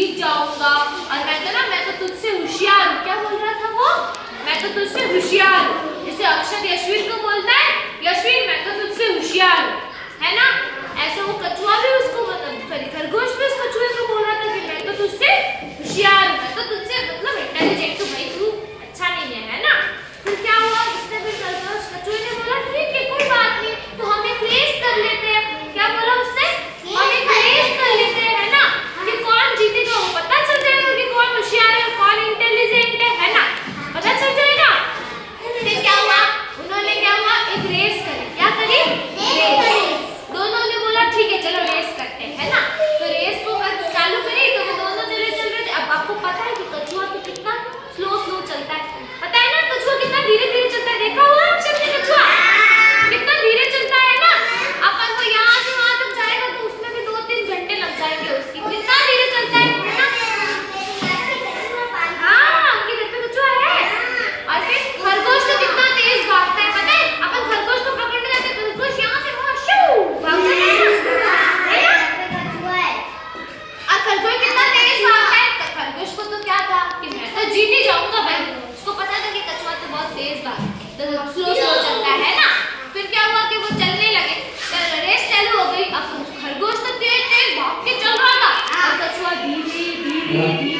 जीत जाऊंगा और मैं तो तुझसे होशियार हूँ। क्या बोल रहा था वो? मैं तो तुझसे होशियार हूँ। जैसे अक्षत यशवीर को बोलता है, यशवीर मैं तो तुझसे होशियार हूँ, है ना? ऐसे वो कछुआ भी उसको खरगोश भी उस कछुए को बोल रहा था कि मैं तो तुझसे होशियार हूँ, मैं तो तुझसे मतलब इंटेलिजेंट हूँ भाई, तू अच्छा नहीं है ना? फिर क्या हुआ? उसने फिर कछुए ने बोला ठीक है कोई बात नहीं, तो हम एक रेस कर लेते हैं। क्या बोला उसने? हम एक रेस कर लेते हैं, है ना? कि कौन जीतेगा वो पता चल जाएगा कि कौन होशियार है, कौन इंटेलिजेंट है ना? पता चल जाएगा। फिर क्या हुआ? उन्होंने क्या हुआ? एक रेस करी। क्या करी? रेस। दोनों ने बोला ठीक है चलो रेस करते हैं, है ना? तो रेस को चालू करी तो वो दोनों चल रहे थे। अब आपको पता है कि कछुआ तो कितना स्लो चलता है, पता है ना? कछुआ कितना धीरे चलता है, देखा हुआ आप सबने कछुआ कितना धीरे चलता है ना? अपन को यहाँ से वहां तक जाएगा तो उसमें भी 2-3 घंटे लग जाएंगे उसकी, कितना धीरे चलता है ना? हाँ, उनके घर पे कछुआ है। और फिर खरगोश तो कितना तेज भागता है, पता है? अपन खरगोश को पकड़ने जाते हैं, खरगोश यहाँ से वहां शू भाग जाता है ना? और खरगोश कितना तेज भागता है, तो खरगोश को तो क्या था कि मैं तो जीत ही जाऊंगा भाई। उसको पता था कि कछुआ तो बहुत तेज भागता है, तो स्लो चलता है ना? फिर क्या हुआ कि वो चलने लगे, रेस चालू हो गई। अब खरगोश तो तेज भाग के चल रहा था और कछुआ धीरे